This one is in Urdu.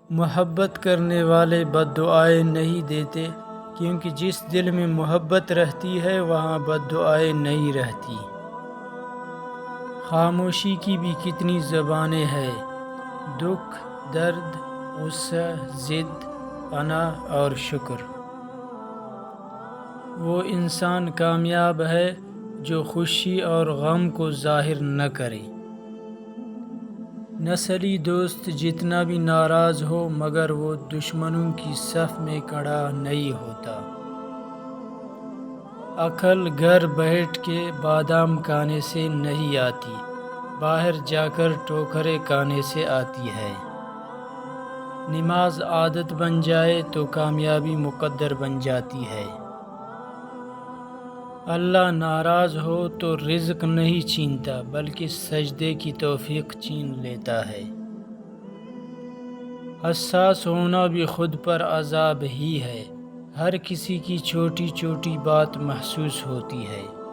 محبت کرنے والے بد دعائیں نہیں دیتے، کیونکہ جس دل میں محبت رہتی ہے وہاں بد دعائیں نہیں رہتی۔ خاموشی کی بھی کتنی زبانیں ہیں: دکھ، درد، غصہ، ضد، پناہ اور شکر۔ وہ انسان کامیاب ہے جو خوشی اور غم کو ظاہر نہ کرے۔ نسلی دوست جتنا بھی ناراض ہو مگر وہ دشمنوں کی صف میں کھڑا نہیں ہوتا۔ عقل گھر بیٹھ کے بادام کھانے سے نہیں آتی، باہر جا کر ٹھوکریں کھانے سے آتی ہے۔ نماز عادت بن جائے تو کامیابی مقدر بن جاتی ہے۔ اللہ ناراض ہو تو رزق نہیں چھینتا بلکہ سجدے کی توفیق چھین لیتا ہے۔ حساس ہونا بھی خود پر عذاب ہی ہے، ہر کسی کی چھوٹی چھوٹی بات محسوس ہوتی ہے۔